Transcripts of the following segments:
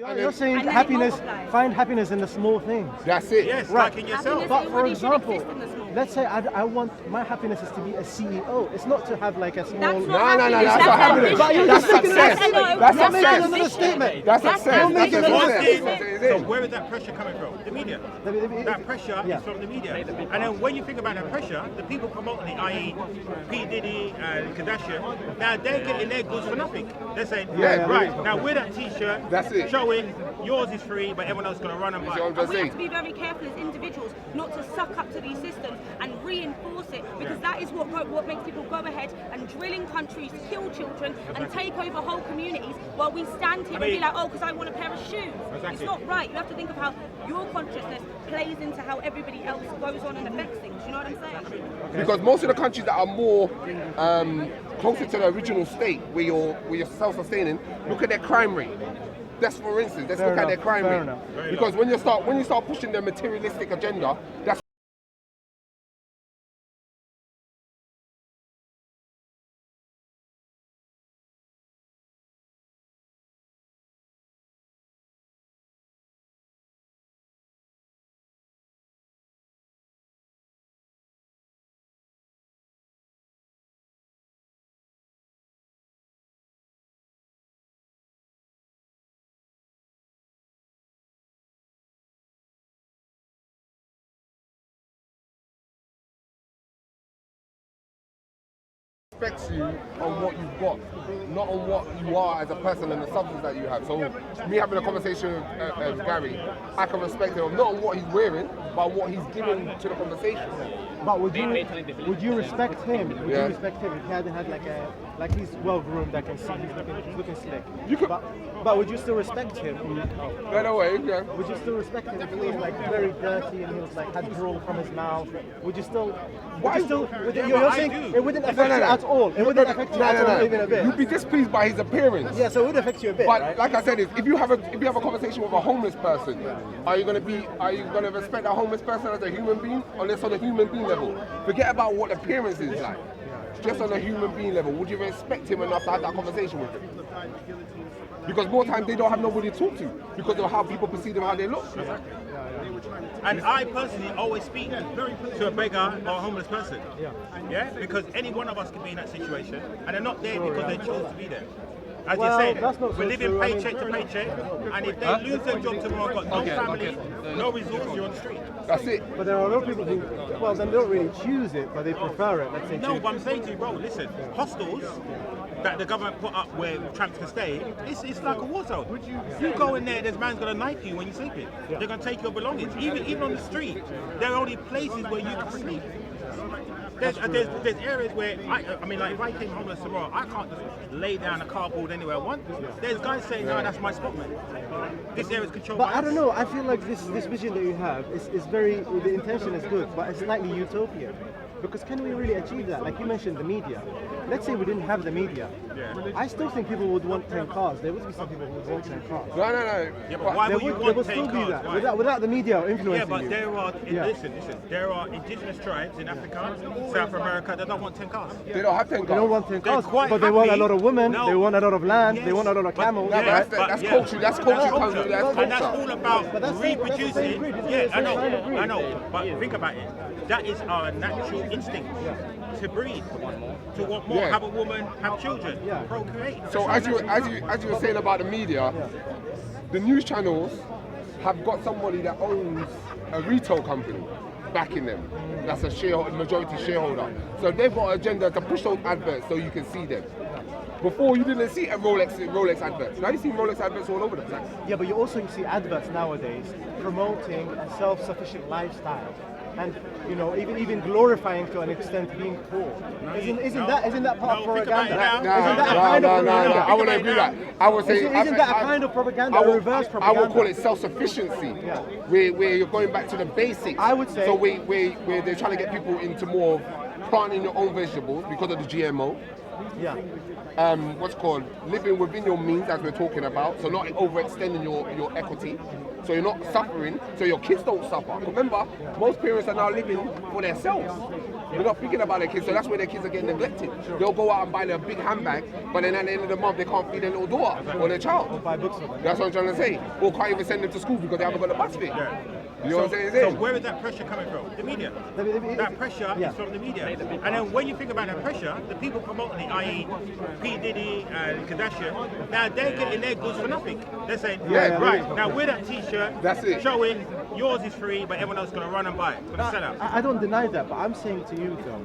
You're saying happiness, find happiness in the small things. That's it. Yes, Right. like in yourself. But for example, let's say I want my happiness is to be a CEO. It's not to have like a small. That's No, that's not happiness. But you're That's just making success. that- That's you're making success. another statement. That's success. You're making That's another success. statement. So where is that pressure coming from? The media. That pressure is from the media. And then when you think about that pressure, the people promoting it, i.e. P. Diddy and Kardashian, now they're getting their goods for nothing. They're saying, right, now wear that t-shirt, That's it. showing yours is free, but everyone else is going to run and buy it. And we have to be very careful as individuals not to suck up to these systems and reinforce it, because that is what makes people go ahead and drill in countries, kill children, and take over whole communities while we stand here and be like, oh, because I want a pair of shoes. It's not right. You have to think of how your consciousness plays into how everybody else goes on and affects things. You know what I'm saying? Because most of the countries that are more closer to the original state, where you're self-sustaining, look at their crime rate. That's for instance. Let's look at their crime rate. Because when you start pushing the materialistic agenda, that's respects you on what you've got, not on what you are as a person and the substance that you have. So me having a conversation with Gary, I can respect him not on what he's wearing, but on what he's giving to the conversation. But would you respect him? Would you respect him if he hadn't had like he's well groomed? I can see he's looking slick. But would you still respect him? Right away, yeah. Would you still respect him if he was like very dirty and he was like had drool from his mouth? Would you still? You're saying it wouldn't affect you at all. It wouldn't affect you at all, even a bit. You'd be displeased by his appearance. Yeah, so it would affect you a bit. But right? like I said, if you have a conversation with a homeless person, are you gonna respect a homeless person as a human being, unless on a human being level? Forget about what appearance is like. Just on a human being level, would you respect him enough to have that conversation with him? Because more times they don't have nobody to talk to because of how people perceive them, how they look. And I personally always speak to a beggar or a homeless person. Yeah? Because any one of us can be in that situation, and they're not there because they chose to be there. As you said, we're living paycheck to paycheck, and if they lose their job tomorrow, got no family, no resource, you're on the street. That's it. But there are a lot of people who, well, they don't really choose it, but they prefer it. Let's say. No, but I'm saying to you, bro, listen, hostels that the government put up where tramps can stay, it's like a war zone. You go in there, there's man's gonna knife you when you're sleeping. They're gonna take your belongings. Even on the street, there are only places where you can sleep. There's areas where, I mean, like if I came homeless tomorrow, I can't just lay down a cardboard anywhere I want. There's guys saying, no, that's my spot, man. This area is controlled by us. But I don't know, I feel like this vision that you have is very, the intention is good, but it's slightly utopian. Because can we really achieve that? Like you mentioned the media. Let's say we didn't have the media. I still think people would want 10 cars. There would be some people who would want 10 cars. No. Yeah, but why would you want 10 there would still cars? be that. Without the media influencing Yeah, but you. there are, listen, there are indigenous tribes in Africa, South America that don't want 10 cars. They don't have 10 cars. They don't want 10 cars, quite but they want a happy. lot of women, No. they want a lot of land, Yes, they want a lot of camels. but- That's culture. That's culture. And that's all about But that's the same reproducing. greed, isn't it? Yeah, It's the same kind of I greed. know. But think about it. That is our natural instinct to breed, to want more, have a woman, have children, procreate. So as you were saying about the media, the news channels have got somebody that owns a retail company backing them. That's a majority shareholder. So they've got an agenda to push those adverts so you can see them. Before you didn't see a Rolex adverts. Now you see Rolex adverts all over the place. Yeah, but you see adverts nowadays promoting a self-sufficient lifestyle. And even glorifying to an extent being poor. Isn't that part of propaganda? Isn't that a kind of propaganda? I wouldn't agree with that. I would say Isn't that a kind of propaganda, a reverse propaganda? I would call it self-sufficiency, where you're going back to the basics. I would say. So where they're trying to get people into more planting your own vegetables because of the GMO. what's called living within your means, as we're talking about, so not overextending your equity, so you're not suffering, so your kids don't suffer. Remember, most parents are now living for themselves. They're not thinking about their kids, so that's where their kids are getting neglected. They'll go out and buy their big handbag, but then at the end of the month they can't feed their little daughter or their child. Or buy books for them. That's what I'm trying to say. Or can't even send them to school because they haven't got a bus fare. You know what I'm saying? So where is that pressure coming from? The media. That pressure is from the media. And then when you think about that pressure, the people promoting it, i.e. P. Diddy and Kardashian, now they're getting their goods for nothing. They're saying, right, now wear that t-shirt, that's it. Showing yours is free, but everyone else is going to run and buy it for the sellout. I don't deny that, but I'm saying to you, Phil,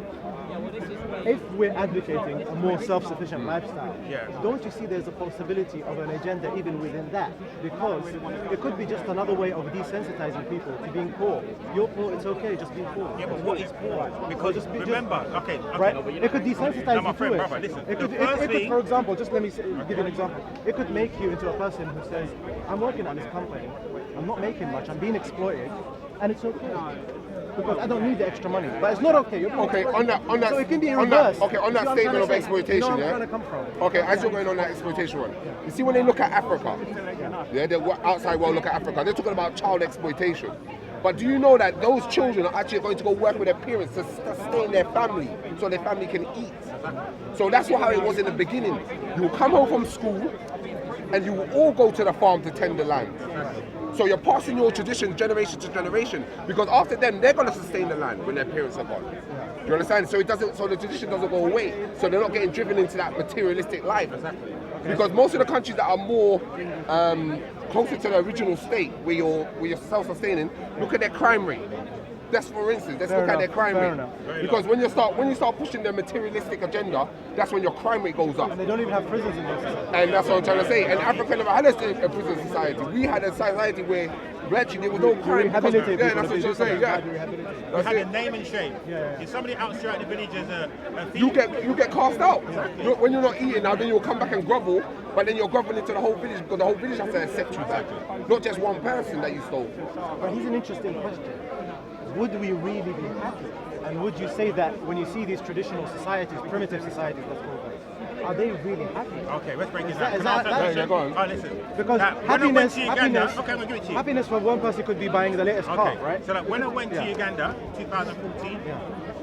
if we're advocating a more self-sufficient lifestyle, don't you see there's a possibility of an agenda even within that? Because it could be just another way of desensitizing people to being poor. You're poor, it's okay, just be poor. Yeah, but what is poor? Because remember, okay. Right? It could desensitize my you friend, to brother, it. listen. It could, for example, just let me give you an example. It could make you into a person who says, I'm working at this company, I'm not making much, I'm being exploited, and it's okay. Because I don't need the extra money, but it's not okay. Okay, on that, so it can be reversed. On that statement of exploitation, you know where I'm trying to come from. Okay, as you're going on that exploitation one, you see when they look at Africa, the outside world look at Africa, they're talking about child exploitation. But do you know that those children are actually going to go work with their parents to sustain their family, so their family can eat? So that's how it was in the beginning. You come home from school, and you will all go to the farm to tend the land. So you're passing your tradition generation to generation, because after them they're going to sustain the land when their parents are gone. You understand? So so the tradition doesn't go away. So they're not getting driven into that materialistic life. Because most of the countries that are more closer to the original state, where you're self-sustaining, look at their crime rate. That's for instance. Let's look at their crime rate. Because when you start pushing the materialistic agenda, that's when your crime rate goes up. And they don't even have prisons in this society. And that's what I'm trying to say. And Africa never had a prison society. We had a society where actually there was no crime. That's what you're saying. We had a name and shame. If somebody outs you out the village as a thief, you get cast out. When you're not eating now, then you'll come back and grovel. But then you're groveling to the whole village because the whole village has to accept you back, not just one person that you stole. But here's an interesting question. Would we really be happy? And would you say that when you see these traditional societies, primitive societies, let's call them, are they really happy? Okay, let's break it down. Go on. Oh, listen. Because happiness for one person could be buying the latest car, right? So like when I went to Uganda, 2014,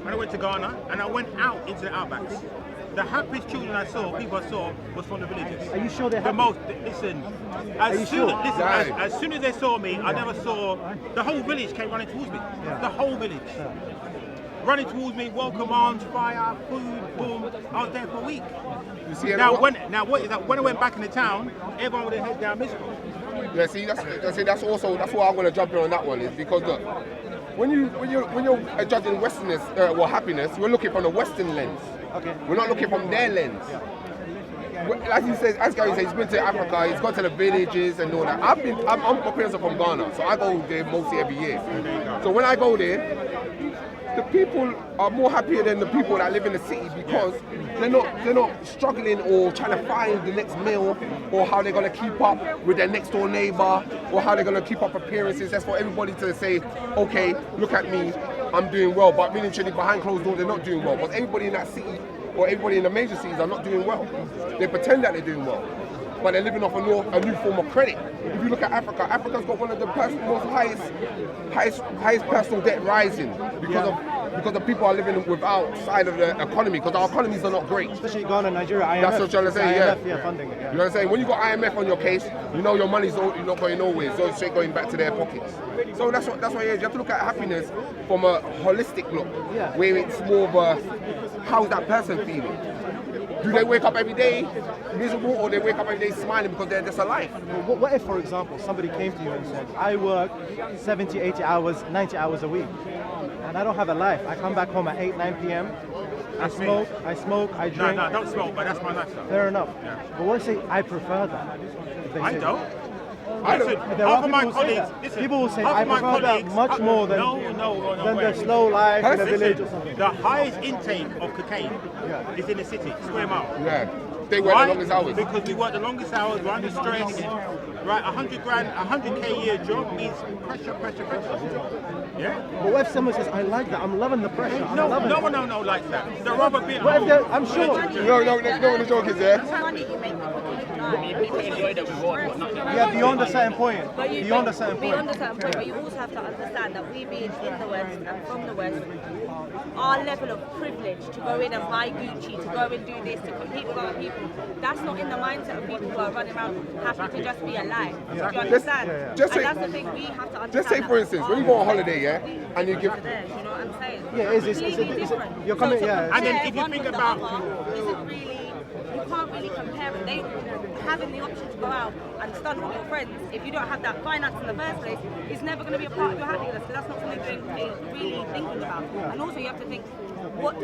when I went to Ghana, and I went out into the outbacks, the happiest children I saw, people I saw, was from the villages. Are you sure they're happy? As soon as they saw me, I never saw, the whole village came running towards me. The whole village. Running towards me, welcome arms, fire, food, boom. I was there for a week. You see, when I went back in the town, everyone with their head down miserable. Yeah, see, that's why I'm going to jump in on that one, is because look, when you're judging Westerners or happiness, you're looking from the Western lens. Okay. We're not looking from their lens. As Gary says, he's been to Africa, he's gone to the villages and all that. My parents are from Ghana, so I go there mostly every year. So when I go there, the people are more happier than the people that live in the city because they're not struggling or trying to find the next meal or how they're going to keep up with their next door neighbor or how they're going to keep up appearances. That's for everybody to say, okay, look at me, I'm doing well, but really truly behind closed doors they're not doing well. But everybody in that city or everybody in the major cities are not doing well. They pretend that they're doing well, but they're living off a new form of credit. If you look at Africa, Africa's got one of the most highest personal debt rising because the people are living outside of the economy because our economies are not great. Especially Ghana, Nigeria, IMF. That's what I'm trying to say, IMF, funding it, You know what I'm saying? When you got IMF on your case, you know your money's not going nowhere. It's all straight going back to their pockets. So that's why you have to look at happiness from a holistic look, where it's more of a, how's that person feeling? Do they wake up every day miserable or they wake up every day smiling because they're just alive? Well, what if, for example, somebody came to you and said, I work 70, 80 hours, 90 hours a week, and I don't have a life. I come back home at 8, 9 p.m., I smoke, I drink. No, don't smoke, but that's my lifestyle. Fair enough. But what if they say, I prefer that? I don't. Half of my colleagues, people will say, I prefer that much more than the slow life in a village or something. The highest intake of cocaine is in the city, square mile. Yeah. They work the longest hours. Because we work the longest hours, we're under stress. right? 100 grand, 100k a year job means pressure. Yeah. But what if someone says, I like that, I'm loving the pressure, I'm No loving it. one like that. They're rather be at What if home. they're- I'm sure. No, the joke is there. The more money you make, the quicker you die. Yeah, beyond a certain point. Beyond a certain point. Beyond a certain point, but you also have to understand that we being in the West and from the West, our level of privilege to go in and buy Gucci, to go and do this, to compete with other people, that's not in the mindset of people who are running around happy to just be alive. Do you understand? Just and say- that's the thing we have to understand. Just say, for instance, when you go on holiday, yeah, and you give. There, you know what I'm saying? Yeah, it's Completely different. you're coming, So to yeah. And then if you compare think one with about- the other isn't really, you can't really compare it. They having the option to go out and stunt with your friends, if you don't have that finance in the first place, is never going to be a part of your happiness. So that's not something you're really thinking about. And also you have to think, what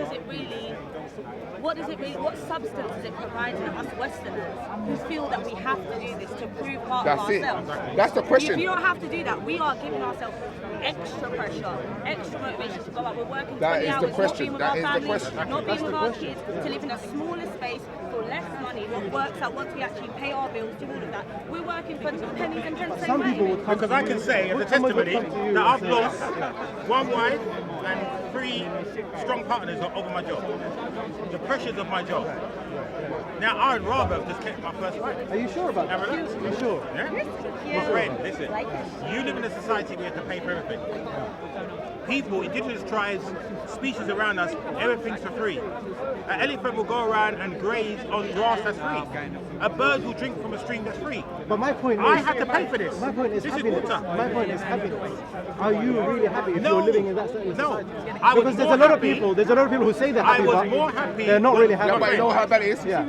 substance is it providing us Westerners who feel that we have to do this to prove part of That's it. ourselves? That's the question. If you don't have to do that, we are giving ourselves extra pressure, extra motivation to go out. We're working 20 That is the hours, not question. being with That our is the families, question. not being with our kids, to live in a smaller space for less money. What works out once we actually pay our bills, do all of that. We're working for pennies and pence. Some people would come Because to I you- can say, as a someone would testimony, come to you that and I've say- lost one wife and 3 strong partners over my job. The pressures of my job. Now, I'd rather have just kept my first wife. Are you sure about that? And relax. Are you sure? Yeah? My friend, listen. You live in a society where you have to pay for everything. People, indigenous tribes, species around us, everything's for free. An elephant will go around and graze on grass that's free. A bird will drink from a stream that's free. But my point is, I had to pay for this. My point is This is happiness. water. My point is happiness. Are you really happy if No. you're living in that certain No. society? I was Because there's more a lot of happy- people. There's a lot of people who say they're I happy, was but more happy they're not when- really happy. Yeah, but you know how bad it is. Yeah.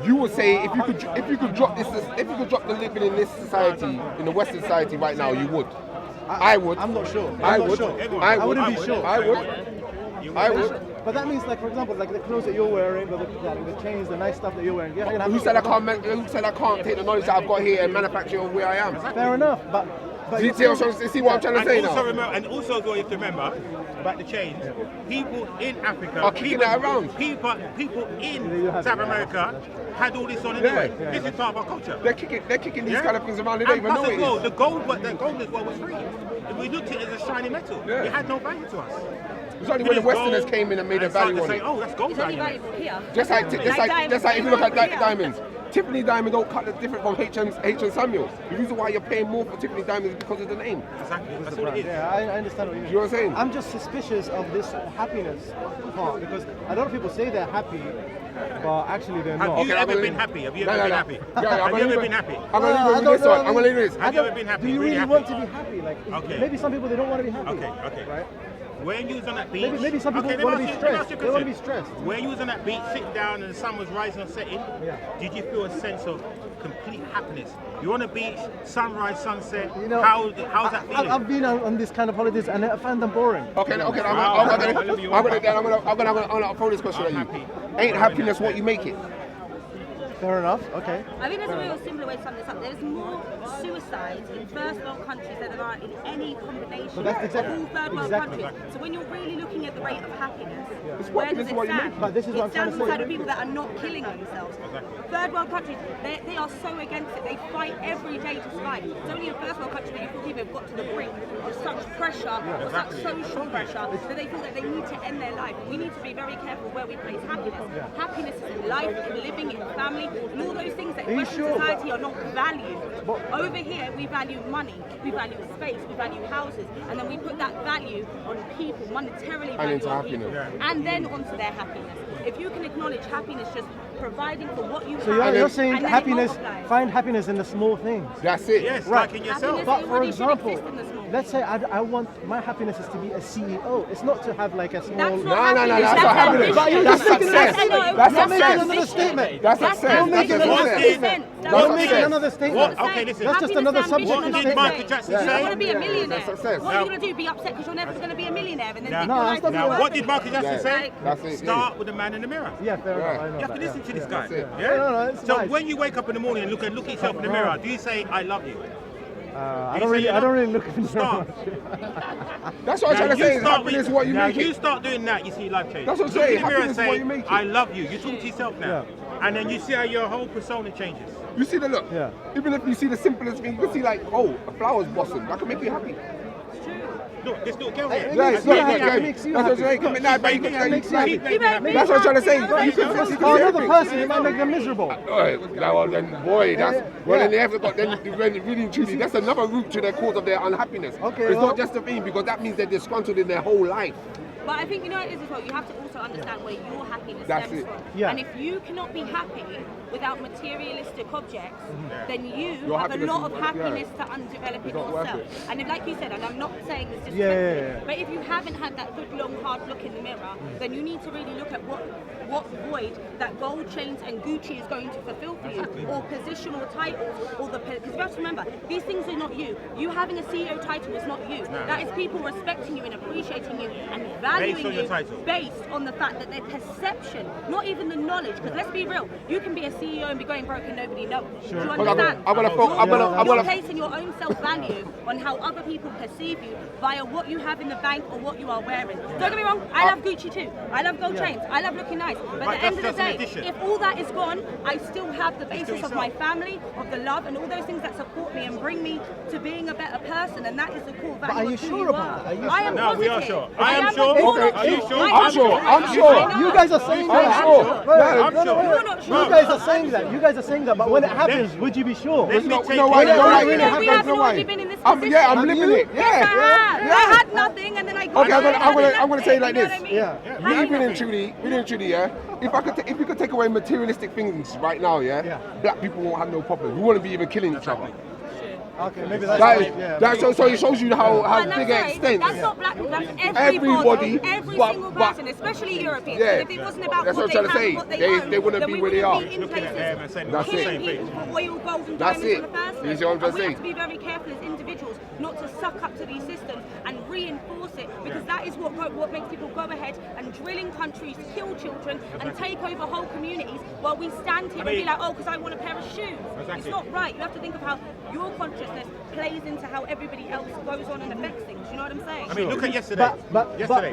You would say if you could drop the living in this society, in the Western society right now, you would. I would. I'm not sure. I I'm not would. sure. I I would. wouldn't be sure. I would. You I would. would. But that means, like, for example, like the clothes that you're wearing, the chains, the nice stuff that you're wearing. You're gonna have Who said I can't? Who said I can't take the knowledge that I've got here and manufacture it where I am? Fair enough, but Do you see what I'm trying to And say also, now? remember, and also as well, you have to remember about the chains. People in Africa Are kicking that around. People you in have South it, yeah. America had all this on anyway. Yeah. This is part of our culture. They're kicking these Yeah? kind of things around. They don't And even plus know as it well, is. the gold as well was free. If we looked at it as a shiny metal, Yeah. it had no value to us. It's only We when the just Westerners go came in and made a and started value to on say, it. oh, that's gold It's only value. valuable here. Just like if you look at diamonds. diamonds. Tiffany diamond don't cut the different from H&M Samuel. The reason why you're paying more for Tiffany diamonds is because of the name. Exactly. That's all it is. Yeah, I understand what you mean. You know what I'm saying? I'm just suspicious of this happiness part because a lot of people say they're happy, but actually they're not. Have you Okay, ever I'm been gonna- happy? Have you No, ever no, been no. happy? Yeah, Have you ever been happy? I'm gonna leave I you with don't this know, one. I I'm gonna mean- leave you with this. Have you ever been happy? Do you Really really happy? want to be happy? Like, Okay. maybe some people they don't want to be happy. Okay. Right? When you was on that beach, Maybe some people okay, want let to me be ask you- let me ask stressed. you a They want to be question. stressed. When you was on that beach, sitting down and the sun was rising or setting, Yeah. did you feel a sense of complete happiness? You're on a beach, sunrise, sunset. You know, how's that feeling? I've been on this kind of holidays and I find them boring. Okay, I'm gonna throw this question at you. happy. Ain't happiness what you make it? Fair enough. Okay. I think there's a real simple way to sum this up. There's more suicides in first world countries than there are in any combination But that's exactly- of all third world exactly. countries. So when you're really looking at the rate of happiness, It's where happiness does it what you stand? make. But this is what I'm It trying stands to say. inside of people that are not killing themselves. Third world countries, they are so against it. They fight every day to survive. It's only in first world countries that you feel people have got to the brink of such pressure, of such social pressure, that they feel that they need to end their life. We need to be very careful where we place happiness. Happiness is in life, in living, in family, and all those things that Are in you Western sure? society are not valued. But- Over here, we value money, we value space, we value houses, and then we put that value on people, monetarily value into on happiness. people, and then onto their happiness. If you can acknowledge happiness just providing for what you So have, you're saying and then it happiness, multiplies. find happiness in the small things. That's it. Yes, Right. like in yourself. Happiness- But for Everybody should example, exist in the small let's say I want my happiness is to be a CEO. It's not to have like a small. That's not No, happiness. that's not happiness. But you're That's just making success. another No, That's You're making success. another statement. That's That's success. You're making That's another success. statement. That's You're success. making another statement. What? Okay, listen. That's just another Happiness, subject ambition, to and say. Michael Jackson I say? want to be a millionaire. That's success. What are you going to do? Be upset because you're never going to be a millionaire and then Now- think No, your that's life not is Now, worth what it? did Michael Jackson Yeah. say? That's it. Start with the man in the mirror. Yeah, fair enough. I know You have to that, listen yeah. to this guy. That's it. Yeah? No, it's So nice. when you wake up in the morning and look at yourself in the mirror, do you say, I love you? I don't really look at Start. That's what I'm trying to say. Happiness is what you now make you it. start doing that, you see life change. That's what I'm Look saying. in the mirror and Happiness is what say, you make it. I love you. You talk to yourself now. And then you see how your whole persona changes. You see the look. Yeah. Even if you see the simplest thing, you can see like, oh, a flower's blossom. That can make you happy. Look, this little girl here. It Yeah, makes it's you not happy. like It makes you that's what I'm happy. saying. Nah, but you can It makes you say. happy. That's what I'm trying to say. You can see For another everything. person, it might make them miserable. Well, then, boy, that's then they have got then really and truly. That's another route to the cause of their unhappiness. Okay, it's well- not just a thing because that means they're disgruntled in their whole life. But I think you know what it is as well. You have to also understand where your happiness That's stems it. from. Yeah. And if you cannot be happy without materialistic objects, then you Your have a happiness lot is of what- happiness to undevelop in It's not worth yourself. it. And if, like you said, and I'm not saying this disrespectfully, Yeah. but if you haven't had that good long hard look in the mirror, then you need to really look at what void that gold chains and Gucci is going to fulfill for you, or positional titles, or because you have to remember, these things are not you. You having a CEO title is not you. That is people respecting you and appreciating you and valuing Based on you your title. based on the fact that their perception, not even the knowledge. Because let's be real, you can be a CEO and be going broke and nobody knows. Do you But understand? I'm You're gonna placing your own self-value on how other people perceive you via what you have in the bank or what you are wearing. Don't get me wrong, I love Gucci too. I love gold chains. I love looking nice. But Right, at the end of that's the an day, addition. if all that is gone, I still have the basis still of my yourself. family, of the love, and all those things that support me and bring me to being a better person. And that is the core value are you of who sure you about are. that? Are you I am No, positive. we are sure. I am not- sure. you're Okay. not Are you sure? I I'm am sure. I'm I sure. know. You guys are saying I'm that. sure. Wait, Yeah, I'm sure. You're not sure. You guys are saying that. You guys are saying that. But when it happens, would you be sure? Let me No, take no, why? it. No, why? really No, happens, we no, haven't why? already been in this position. Yeah, I'm Have living you? it. Yes, I have. Yeah. I had nothing, and then I got Okay, I'm it. gonna say it like You know this. what I mean? Yeah. Really and truly, yeah. If we could take away materialistic things right now, yeah, black people won't have no problem. We wouldn't be even killing each other. Okay, maybe that's That right. is, so it shows you how And big that's an extent. That's not black people, that's Everybody, every but- single but- person, especially Europeans. Yeah. If it wasn't about That's what what they I'm trying to have say. and what They own, wouldn't then be we where they wouldn't are. be in Looking at them and places saying, That's we're on the killing same people page. for oil, gold and That's diamonds it. in the first You place. see what I'm And trying to we say? have to be very careful as individuals not to suck up to these systems and reinforce it, because that is what makes people go ahead and drill in countries, kill children, and take over whole communities while we stand here and be like, oh, because I want a pair of shoes. It's not right. You have to think of how your consciousness plays into how everybody else goes on and affects things. You know what I'm saying? I mean, look at yesterday. But Yesterday,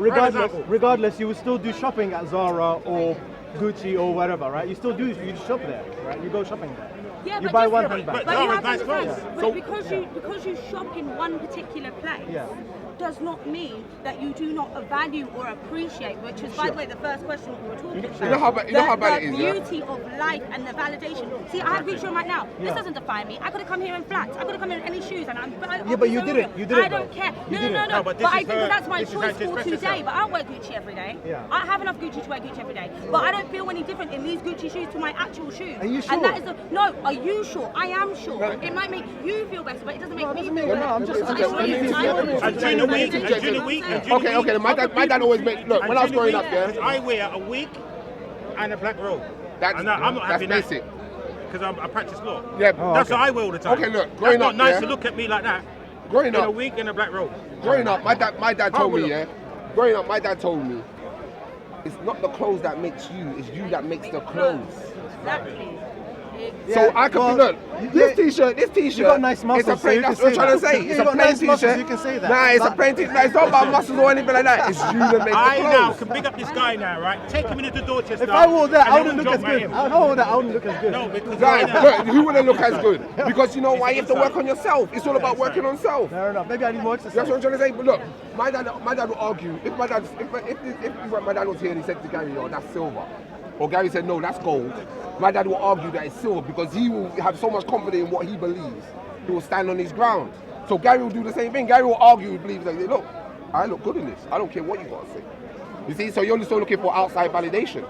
regardless, you would still do shopping at Zara or Gucci or whatever, right? You still do. You shop there, right? You go shopping there. Yeah, You but buy just- one but- handbag. but- But you Zara's have to nice understand, clothes. because you shop in one particular place does not mean that you do not value or appreciate, which is, by the way, the first question we were talking about. You know how bad it is, the yeah? beauty of life and the validation. See, I have Gucci on right now. This doesn't define me. I could have come here in flats. I could have come in any shoes, and but you didn't. You didn't, I don't though. care. You No, didn't. no. but But this I is think her- that's my this is how choice to for express today. herself. But I don't wear Gucci every day. Yeah. I have enough Gucci to wear Gucci every day. But I don't feel any different in these Gucci shoes to my actual shoes. Are you And that sure? is no. Are you sure? I am sure. It might make you feel better, but it doesn't make me feel better. I'm just. Okay, And during the week, Okay. My dad always made. Look, when I was growing up, yeah. I wear a wig and a black robe. That's I'm not that's having that basic. because I practice law. Yeah. That's what I wear all the time. Okay, look, That's growing not up, nice yeah. to look at me like that. Growing In a up, wig and a black robe. my dad told me, look. yeah. Growing up, my dad told me, it's not the clothes that makes you, it's you that makes the clothes. Exactly. So I could look. This t-shirt. You got nice muscles, It's a plain. so you That's can what I'm trying to say that. say. Yeah, It's you a got plain nice muscles, t-shirt. you can say that. Nah, it's a plain t-shirt. Nah, it's not about muscles or anything like that. It's you that makes I the now clothes. can big up this guy now, right? Take him into Dorchester. If I wore that, and I then wouldn't we'll look as joke good. about him. I wore that, I wouldn't look as good. No, because Right, look, who wouldn't look as good? Because you know why? You have to work on yourself. It's all about working on self. Fair enough. Maybe I need more exercise. That's what I'm trying to say. But look, my dad would argue. If my dad was here and he said to Gary, "Oh, that's silver," or Gary said, "No, that's gold," my dad will argue that it's silver because he will have so much confidence in what he believes. He will stand on his ground. So Gary will do the same thing. Gary will argue, he believes like, "Look, I look good in this. I don't care what you got to say." You see, so you're still looking for outside validation.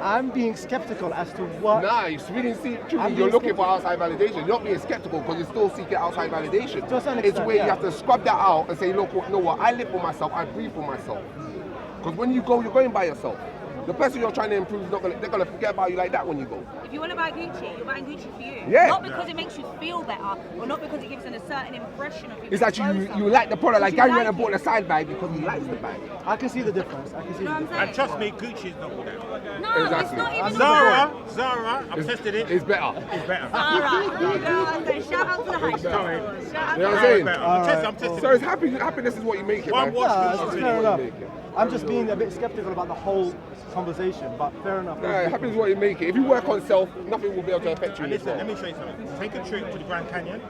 I'm being skeptical as to what. Nah, you really see, truly, I'm you're being looking for outside validation. You're not being skeptical because you're still seeking outside validation. To a certain It's extent, where yeah. you have to scrub that out and say, look, you know what, I live for myself, I breathe for myself. Because when you go, you're going by yourself. The person you're trying to improve is not gonna, they're gonna forget about you like that when you go. If you want to buy Gucci, you're buying Gucci for you. Yeah. Not because it makes you feel better, or not because it gives a certain impression of you. It's actually you like the product. Like Gary went and bought the side bag because he likes the bag. I can see the difference. I can see You know the what difference. I'm saying? And trust me, Gucci is not all that. No, Exactly. it's not even all that. Zara, I've tested it. It's better. It's better. Zara, you know what I'm saying? Shout out up to the hype. Sorry. You know what I'm saying? I'm testing. So it's happiness is what you make it, One man. watch Yeah, this it's is fair really enough. make it. I'm just being a bit skeptical about the whole conversation, but fair enough. Nah, happiness is what you make it. If you work on self, nothing will be able to affect you. And as listen, well. let me show you something. Take a trip to the Grand Canyon,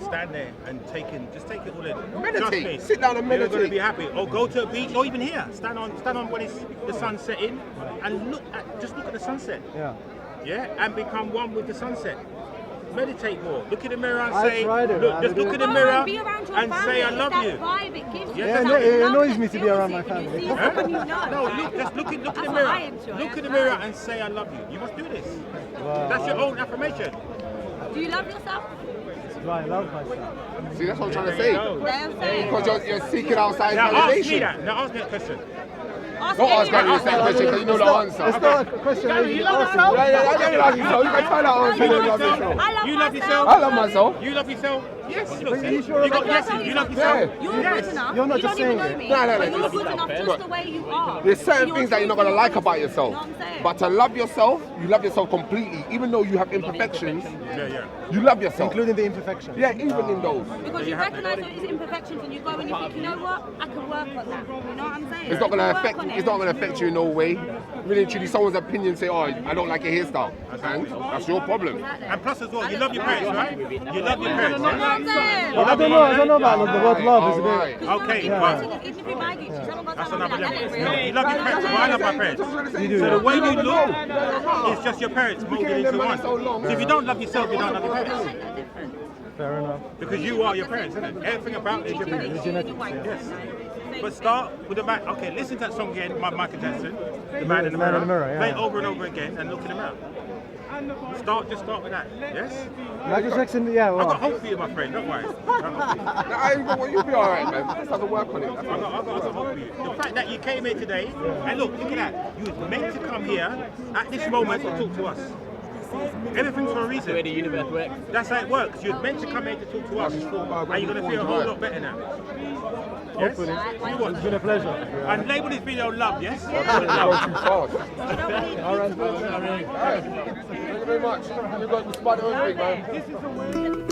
stand there and just take it all in. Meditate. Trust me, Sit down and You're going to meditate. be happy. Or go to a beach, or even here. Stand on when it's the sun's setting, and look at the sunset. Yeah. Yeah, and become one with the sunset. Meditate more. Look in the mirror and I say, tried it, man. just look in the Go mirror and be around your and say, I family. love It's you. that vibe it gives you. Yeah, It's no, that it love annoys that me to be fills around you my when you family. see someone you know. No, just look in That's the what mirror. I enjoy. Look in the That's mirror nice. and say, I love you. You must do this. Wow. That's your own affirmation. Do you love yourself? Do I love myself? See, that's what I'm trying to say. That's what I'm saying. Because you're seeking outside Now ask me validation. that. Now ask me that question. Don't ask Gary the same question because you know the answer. It's not a question that you love ask. yourself? Yeah, I don't ask you so. You can find out answer in the love show. You love yourself? I love myself. You love yourself? Yes. Look, But you see? sure You got about yeses. that? You love yourself? Yeah. You're Yes. good enough. You're not you just don't even saying know it. me. No, But you're good enough just Look. the way you are. There's certain You're things that you're not true going to like yourself. about yourself. You know what I'm saying? But to love yourself, you love yourself completely. Even though you have imperfections, Yeah. you love yourself. Including the imperfections. Yeah, even in those. Because you recognise those imperfections and you go and you think, you know what, I can work on that. You know what I'm saying? It's not going You to can affect. work on It's not going to affect you in no way. Really, truly, someone's opinion say, "Oh, I don't like your hairstyle," and that's your problem. And plus as well, you love your parents, right? You love your parents. You know what I'm saying? Well, I don't know about the word love. Is a bit. Alright. Okay, Even well, if you buy Gucci, someone goes that's down and another be like, level. that ain't No, real. you love your parents. Well, I love my parents. So the way you look, it's just your parents molded into one. So if you don't love yourself, you don't love your parents. Fair enough. Because you are your parents, isn't it? Everything about it is your parents. Genetics. Yes. But start with the back. Okay, listen to that song again, Michael Jackson, The Man in the Mirror. Yeah. Play it over and over again and look in the mirror. Just start with that. Yes? Michael Jackson, yeah, I've well. got hope for you, my friend. Don't worry. I ain't got. You'll be alright, man. Just have to work on it. I've got hope for you. The fact that you came here today, and look at that. You was meant to come here at this moment to talk to us. Everything's for a reason. The universe works. That's how it works. You're meant to come here to talk to us, and you're going to feel a whole lot better now. Yes? Hopefully. You what? It's been a pleasure. And label this video love, yes? Go too fast. Alright. Thank you very much. You got to spot everything, man.